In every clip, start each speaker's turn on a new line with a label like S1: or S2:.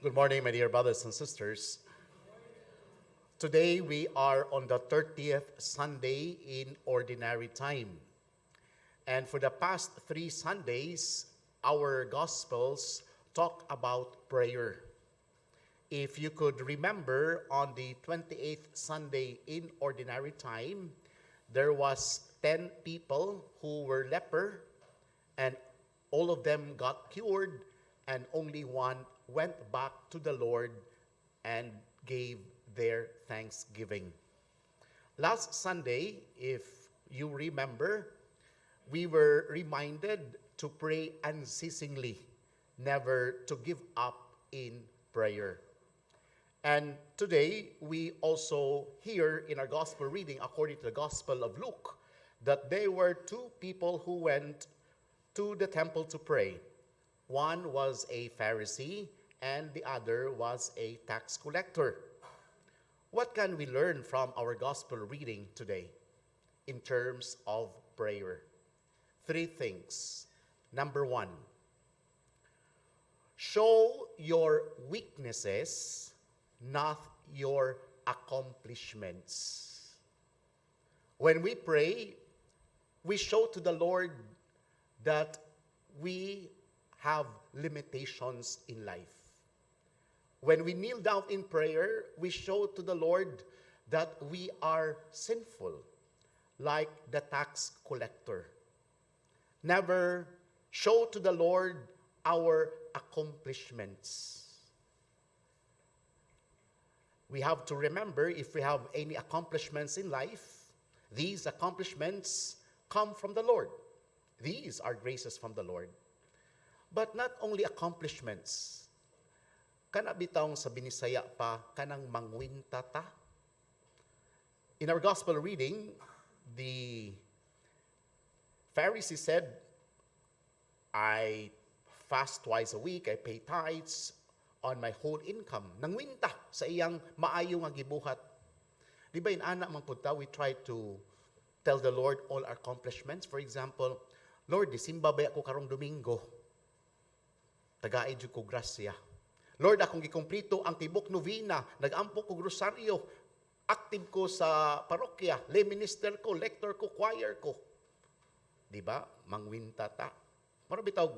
S1: Good morning, my dear brothers and sisters. Today we are on the 30th Sunday in Ordinary Time. And for the past 3 Sundays, our Gospels talk about prayer. If you could remember, on the 28th Sunday in Ordinary Time, there was 10 people who were leper, and all of them got cured, and only one went back to the Lord and gave their thanksgiving. Last Sunday, if you remember, we were reminded to pray unceasingly, never to give up in prayer. And today, we also hear in our gospel reading, according to the Gospel of Luke, that there were two people who went to the temple to pray. One was a Pharisee, and the other was a tax collector. What can we learn from our gospel reading today in terms of prayer? 3 things. Number 1, show your weaknesses, not your accomplishments. When we pray, we show to the Lord that we have limitations in life. When we kneel down in prayer, we show to the Lord that we are sinful, like the tax collector. Never show to the Lord our accomplishments. We have to remember, if we have any accomplishments in life, these accomplishments come from the Lord. These are graces from the Lord. But not only accomplishments. Kana bitawng sa Binisaya pa, kanang mangwinta ta. In our gospel reading, the Pharisee said, I fast twice a week, I pay tithes on my whole income. Nangwinta sa iyang maayo nga gibuhat. Di ba inana man punta, we try to tell the Lord all our accomplishments. For example, Lord, disimba ba ako karong Domingo? Tagaid jud ko grasya. Lord, akong gikomplito ang tibok novena, nag-ampo ko rosaryo, active ko sa parokya, lay minister ko, lector ko, choir ko. Di ba? Mangwinta ta. Mara bitaw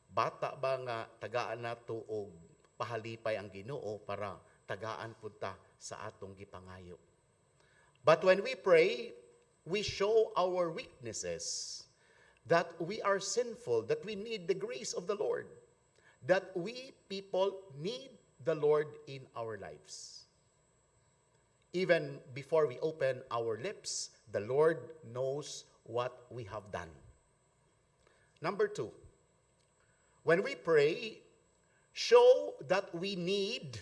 S1: bata ba nga tagaan nato og pahalipay ang Ginoo para tagaan punta sa atong gipangayo. But when we pray, we show our weaknesses, that we are sinful, that we need the grace of the Lord, that we people need the Lord in our lives. Even before we open our lips, the Lord knows what we have done. Number 2, when we pray, show that we need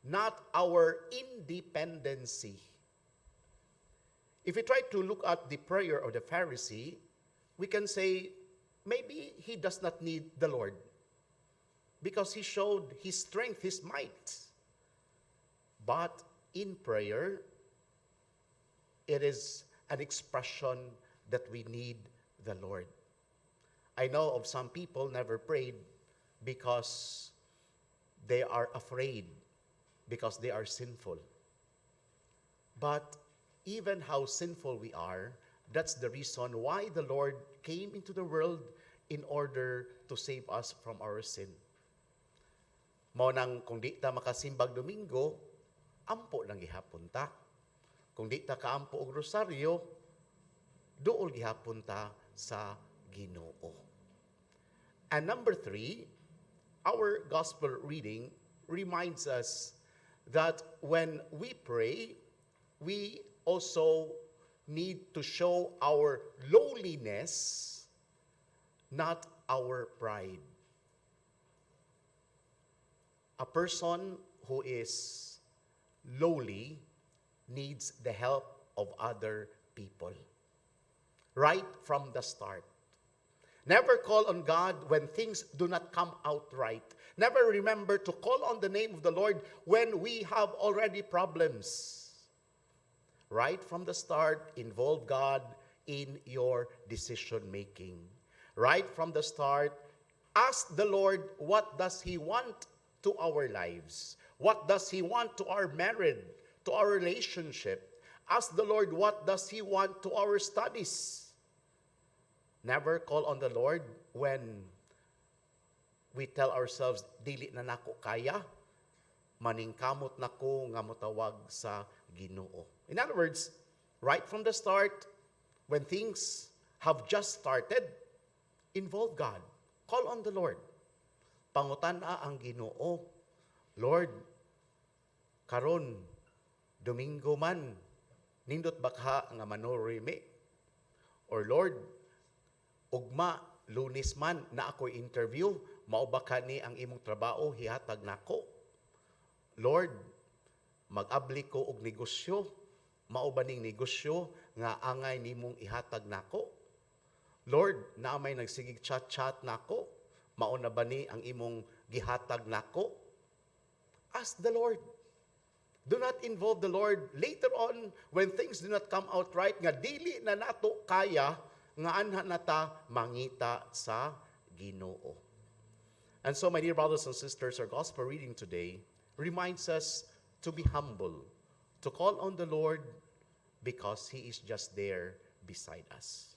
S1: not our independency. If we try to look at the prayer of the Pharisee, we can say, maybe he does not need the Lord because he showed his strength, his might. But in prayer, it is an expression that we need the Lord. I know of some people never prayed because they are afraid, because they are sinful. But even how sinful we are, that's the reason why the Lord came into the world in order to save us from our sin. Mao nang kung di ta makasimbag Domingo, ampo lang gihapon ta. Kung di ta kaampo og rosaryo, duol gihapon ta sa Ginoo. And number 3, our gospel reading reminds us that when we pray, we also need to show our lowliness, not our pride. A person who is lowly needs the help of other people. Right from the start. Never call on God when things do not come out right. Never remember to call on the name of the Lord when we have already problems. Right from the start, involve God in your decision making. Right from the start, ask the Lord what does He want to our lives? What does He want to our marriage, to our relationship? Ask the Lord, what does He want to our studies? Never call on the Lord when we tell ourselves, dili na nako kaya, maningkamot nako nga motawag sa Ginoo. In other words, right from the start, when things have just started, involve God. Call on the Lord. Pangutan-a ang Ginoo. Lord, karon Domingo man, nindot bakha nga manorime. Or Lord, ugma, Lunes man na ako'y interview, mao ba kani ang imong trabaho, hihatag nako. Lord, mag-abli ko og negosyo, mao ba ning negosyo nga angay nimong ihatag nako. Lord, na may nagsigig chat-chat nako, mao na ba ni ang imong gihatag nako. Ask the Lord. Do not involve the Lord later on when things do not come out right, nga dili na nato kaya, nga anha nata mangita sa Ginoo. And so, my dear brothers and sisters, our gospel reading today reminds us to be humble, to call on the Lord because He is just there beside us.